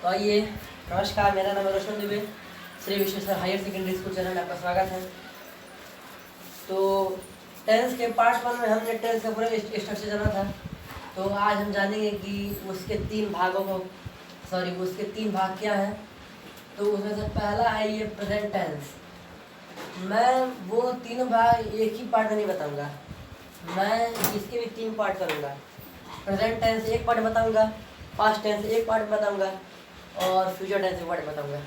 तो आइए, नमस्कार, मेरा नाम है Roshan Dubey. Shri Vishweshwar higher secondary school channel में आपका स्वागत है। तो टेंस के पार्ट 1 में हमने टेंस का पूरा स्ट्रक्चर जाना था। तो आज हम जानेंगे कि उसके तीन भाग क्या हैं। तो उसमें से पहला है ये प्रेजेंट टेंस। मैं वो तीनों भाग एक ही पार्ट में नहीं बताऊंगा, मैं इसके भी 3 पार्ट करूंगा। प्रेजेंट टेंस एक पार्ट बताऊंगा, पास्ट टेंस एक पार्ट बताऊंगा और फ्यूचर टेंस एक पार्ट बताऊंगा।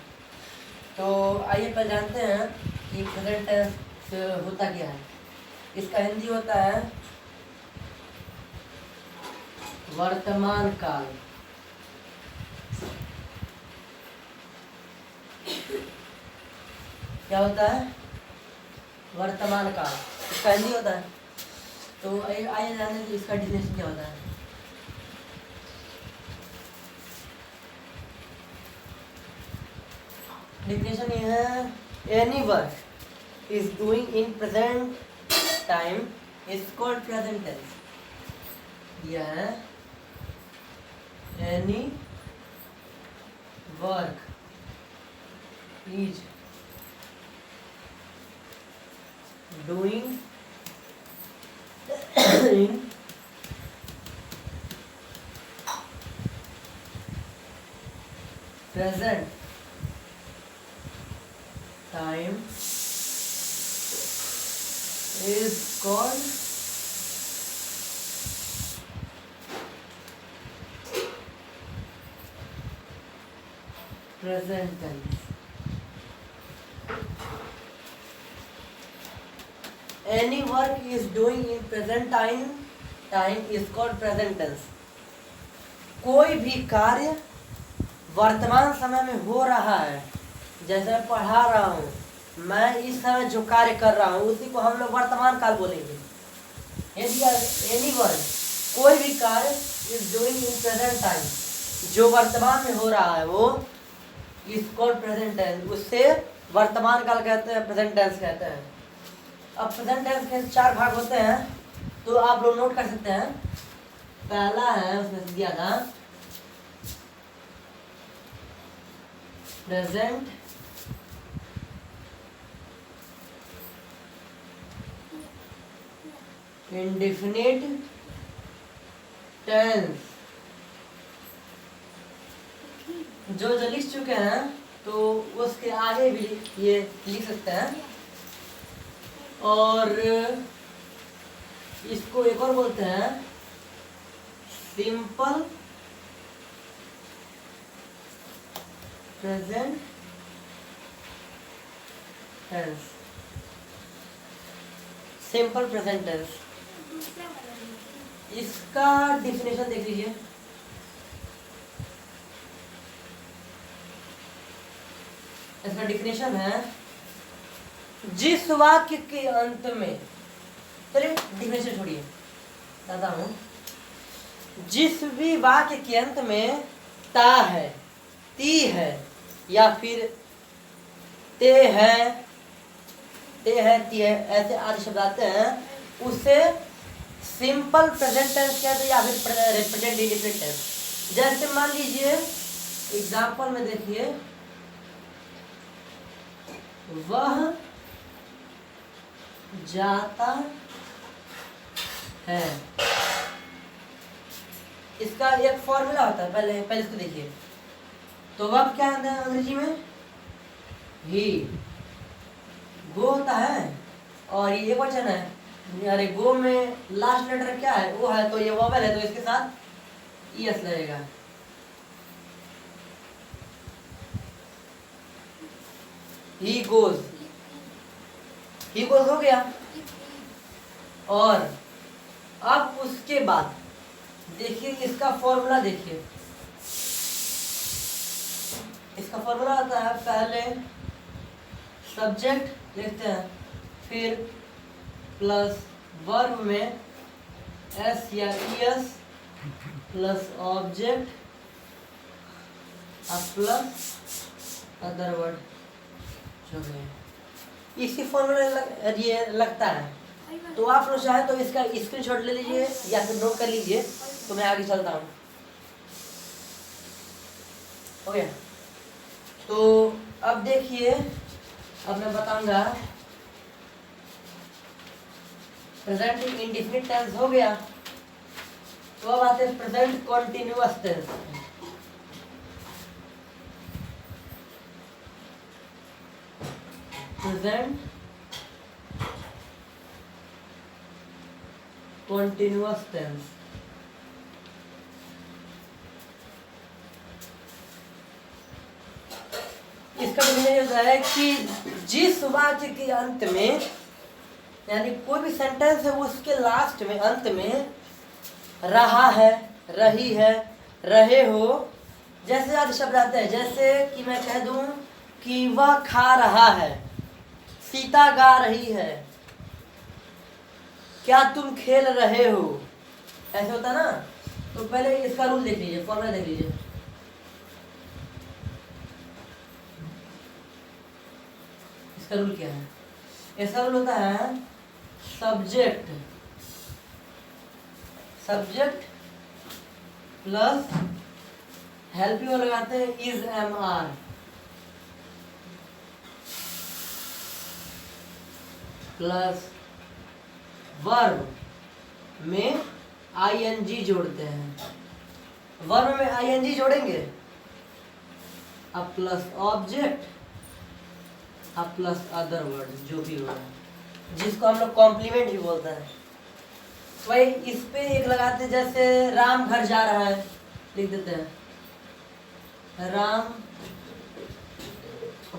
तो आइए पहले जानते हैं कि प्रेजेंट टेंस होता क्या है। इसका हिंदी होता है वर्तमान काल। क्या होता है? वर्तमान काल। इसका हिंदी होता है। तो आइए जानते हैं कि इसका डिफिनेशन क्या होता है। डिफिनेशन ये है, any work is doing in present time is called present tense. यह है any work is doing in present time is called present tense. Any work is doing in present time is called present tense. कोई भी कार्य वर्तमान समय में हो रहा है, जैसे मैं पढ़ा रहा हूँ, मैं इस समय जो कार्य कर रहा हूँ उसी को हम लोग वर्तमान काल बोलेंगे। एनी वर्क, कोई भी कार्य is doing in present time, जो वर्तमान में हो रहा है वो इज कॉल्ड प्रेजेंट टेंस। उससे वर्तमान काल कहते हैं, प्रेजेंट टेंस कहते हैं। अब प्रेजेंट टेंस के 4 भाग होते हैं, तो आप लोग नोट कर सकते हैं। पहला है, उसमें दिया था प्रेजेंट इंडेफिनिट टेंस। जो लिख चुके हैं तो उसके आगे भी ये लिख सकते हैं। और इसको एक और बोलते हैं simple present tense. Simple present tense, इसका डिफिनेशन देख लीजिए। इसका डिफिनेशन है, जिस वाक्य के अंत में, चलिए डिफिनेशन छोड़िए, बताता हूं। जिस भी वाक्य के अंत में ता है, ती है या फिर ते है, ती है, ऐसे आदि शब्द आते हैं, उसे सिंपल प्रेजेंट टेंस कहते हैं या फिर प्रेजेंट इंडेफिनिट टेंस। जैसे मान लीजिए एग्जांपल में देखिए, वह जाता है। इसका एक फॉर्मूला होता है, पहले इसको देखिए। तो वर्ब क्या होता है अंग्रेजी में? ही। गो होता है और ये एक वचन है। अरे गो में लास्ट लेटर क्या है? वो है, तो ये वोवेल है, तो इसके साथ ईएस लगेगा। ही गोज, ही गोज हो गया। और अब उसके बाद देखिए इसका फॉर्मूला देखिए। इसका फॉर्मूला आता है, पहले सब्जेक्ट लिखते हैं, फिर प्लस वर्ब में एस या ES plus object plus other word जो है। इसी फॉर्मूला ये लगता है। तो आप लोग चाहे तो इसका स्क्रीनशॉट ले लीजिए या फिर नोट कर लीजिए। तो मैं आगे चलता हूँ। हो गया। तो अब देखिए, अब मैं बताऊंगा प्रेजेंट इंडेफिनिट टेंस हो गया। तो अब आते हैं present continuous tense. Present continuous tense. इसका मतलब ये होता है कि जिस वाक्य के अंत में, यानी कोई भी सेंटेंस है उसके लास्ट में, अंत में रहा है, रही है, रहे हो, जैसे आदि शब्द आते हैं। जैसे कि मैं कह दूं कि वह खा रहा है, सीता गा रही है, क्या तुम खेल रहे हो, ऐसे होता ना। तो पहले इसका रूल देख लीजिए, फॉर्मूला देख लीजिए। इसका रूल क्या है? इसका रूल होता है सब्जेक्ट प्लस हेल्पिंग वर्ब लगाते हैं is am are plus verb में आईएनजी जोड़ते हैं। वर्ब में आईएनजी जोड़ेंगे, अब प्लस ऑब्जेक्ट, अब प्लस अदर वर्ड जो भी हो, जिसको हम लोग कॉम्प्लीमेंट भी बोलते हैं। वही इस पे एक लगाते हैं, जैसे राम घर जा रहा है, लिख देते हैं राम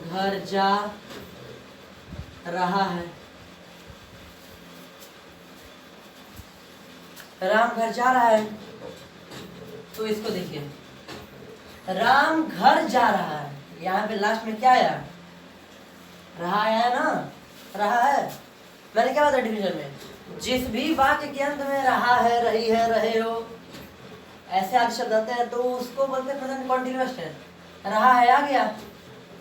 घर जा रहा है। राम घर जा रहा है, तो इसको देखिए, राम घर जा रहा है, यहाँ पे लास्ट में क्या आया? रहा आया ना, रहा है। मैंने क्या बताया डिफिनेशन में? जिस भी वाक्य के अंत में रहा है, रही है, रहे हो, ऐसे आदि शब्द आते हैं तो उसको बोलते हैं प्रेजेंट कॉन्टिन्यूअस टेंस। रहा है आ गया,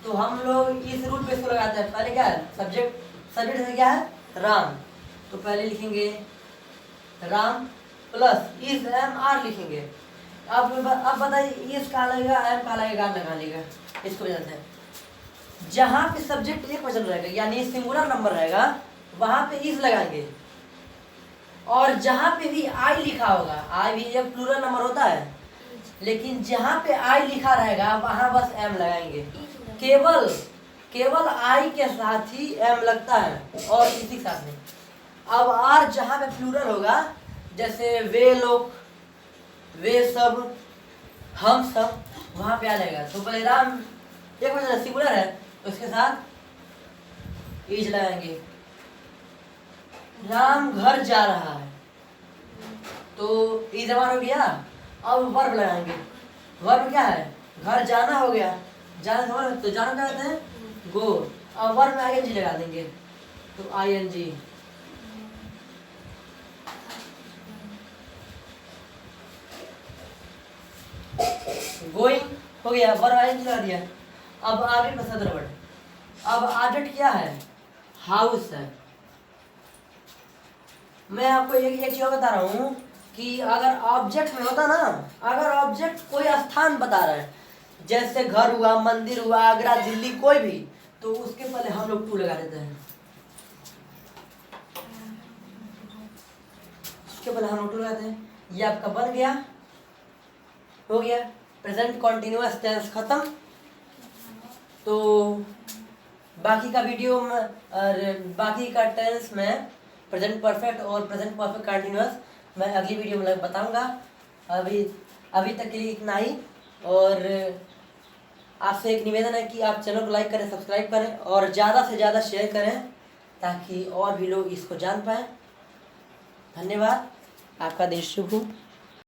तो हम लोग इस रूल पे इसको लगाते हैं। पहले क्या है? सब्जेक्ट में क्या है? राम। तो पहले लिखेंगे Ram plus is am are लिखेंगे। अब बताइए इस का लगेगा, एम का लगेगा, लगा लेगा। इसको जानते हैं, जहाँ पे सब्जेक्ट एक वचन रहेगा यानी सिंगुलर नंबर रहेगा, वहां पे इज लगाएंगे। और जहां पे भी आई लिखा होगा, आई भी जब प्लूरल नंबर होता है, लेकिन जहां पे आई लिखा रहेगा वहां बस एम लगाएंगे। केवल आई के साथ ही एम लगता है और इसी के साथ नहीं। अब आर जहां पे प्लूरल होगा, जैसे वे लोग, वे सब, हम सब, वहां पे आ जाएगा। तो पहले राम एक वचन सिंगुलर है, उसके साथ इज लगाएंगे। राम घर जा रहा है, तो इज हमारा हो गया। अब वर्ब लगाएंगे। वर्ब क्या है? घर जाना हो गया, जाना समझ, तो जाना क्या कहते हैं? गो। अब वर्ब में आईएनजी लगा देंगे, तो आईएनजी। गोइंग हो गया, वर्ब आईएनजी लगा दिया। अब आगे अदर वर्ड। अब ऑब्जेक्ट क्या है? हाउस है। मैं आपको एक चीज बता रहा हूँ कि अगर ऑब्जेक्ट में होता ना, अगर ऑब्जेक्ट कोई स्थान बता रहा है, जैसे घर हुआ, मंदिर हुआ, आगरा, दिल्ली, कोई भी, तो उसके पहले हम लोग टू लगा देते हैं। उसके पहले हम लोग टू लगाते हैं। ये आपका बन गया, हो गया प्रेजेंट कॉन्टिन्यूअस टेंस खत्म। तो बाकी का वीडियो में और बाकी का टेंस में प्रेजेंट परफेक्ट और प्रेजेंट परफेक्ट कंटिन्यूअस मैं अगली वीडियो में बताऊंगा। अभी तक के लिए इतना ही। और आपसे एक निवेदन है कि आप चैनल को लाइक करें, सब्सक्राइब करें और ज़्यादा से ज़्यादा शेयर करें, ताकि और भी लोग इसको जान पाएँ। धन्यवाद। आपका दिन शुभ हो।